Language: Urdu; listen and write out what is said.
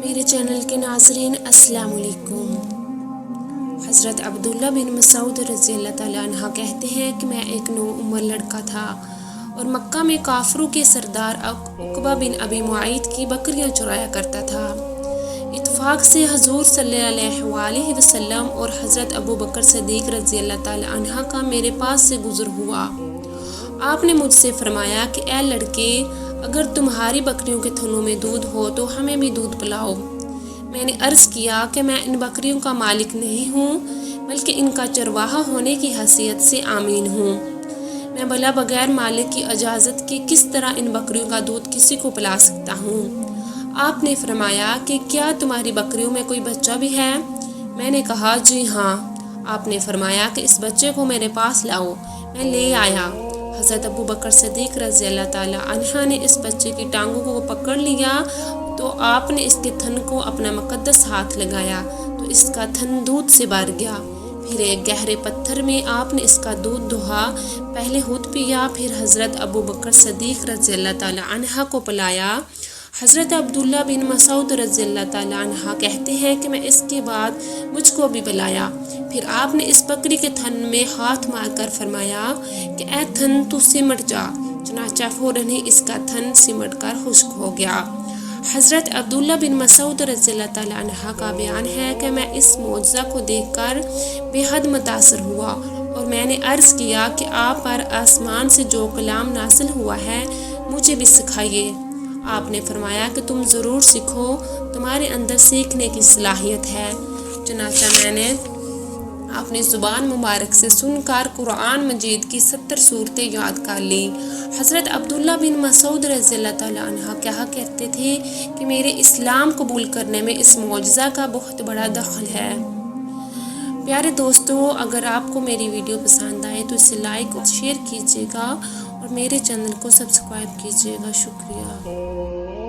میرے چینل کے ناظرین السلام علیکم۔ حضرت عبداللہ بن مسعود رضی اللہ تعالیٰ عنہ کہتے ہیں کہ میں ایک نو عمر لڑکا تھا اور مکہ میں کافروں کے سردار عقبہ بن ابی معیط کی بکریاں چرایا کرتا تھا۔ اتفاق سے حضور صلی اللہ علیہ وسلم اور حضرت ابو بکر صدیق رضی اللہ تعالیٰ عنہ کا میرے پاس سے گزر ہوا۔ آپ نے مجھ سے فرمایا کہ اے لڑکے، اگر تمہاری بکریوں کے تھنوں میں دودھ ہو تو ہمیں بھی دودھ پلاؤ۔ میں نے عرض کیا کہ میں ان بکریوں کا مالک نہیں ہوں بلکہ ان کا چرواہا ہونے کی حیثیت سے آمین ہوں۔ میں بلا بغیر مالک کی اجازت کے کس طرح ان بکریوں کا دودھ کسی کو پلا سکتا ہوں؟ آپ نے فرمایا کہ کیا تمہاری بکریوں میں کوئی بچہ بھی ہے؟ میں نے کہا جی ہاں۔ آپ نے فرمایا کہ اس بچے کو میرے پاس لاؤ۔ میں لے آیا۔ حضرت ابو بکر صدیق رضی اللہ تعالیٰ عنہ نے اس بچے کی ٹانگوں کو پکڑ لیا تو آپ نے اس کے تھن کو اپنا مقدس ہاتھ لگایا تو اس کا تھن دودھ سے بھر گیا۔ پھر ایک گہرے پتھر میں آپ نے اس کا دودھ دہا، پہلے خود پیا پھر حضرت ابو بکر صدیق رضی اللہ تعالیٰ عنہ کو پلایا۔ حضرت عبداللہ بن مسعود رضی اللہ تعالیٰ عنہ کہتے ہیں کہ میں اس کے بعد مجھ کو بھی پلایا۔ پھر آپ نے اس بکری کے تھن میں ہاتھ مار کر فرمایا کہ اے تھن تو سمٹ جا، چنانچہ فوراً ہی اس کا تھن سمٹ کر خشک ہو گیا۔ حضرت عبداللہ بن مسعود رضی اللہ تعالیٰ عنہ کا بیان ہے کہ میں اس معجزہ کو دیکھ کر بے حد متاثر ہوا اور میں نے عرض کیا کہ آپ پر آسمان سے جو کلام نازل ہوا ہے مجھے بھی سکھائیے۔ آپ نے فرمایا کہ تم ضرور سیکھو، تمہارے اندر سیکھنے کی صلاحیت ہے۔ چنانچہ میں نے اپنی زبان مبارک سے سن کر قرآن مجید کی 70 صورتیں یاد کر لی۔ حضرت عبداللہ بن مسعود رضی اللہ تعالیٰ عنہ کیا کہتے تھے کہ میرے اسلام قبول کرنے میں اس معجزہ کا بہت بڑا دخل ہے۔ پیارے دوستو، اگر آپ کو میری ویڈیو پسند آئے تو اسے لائک اور شیئر کیجیے گا اور میرے چینل کو سبسکرائب کیجیے گا۔ شکریہ۔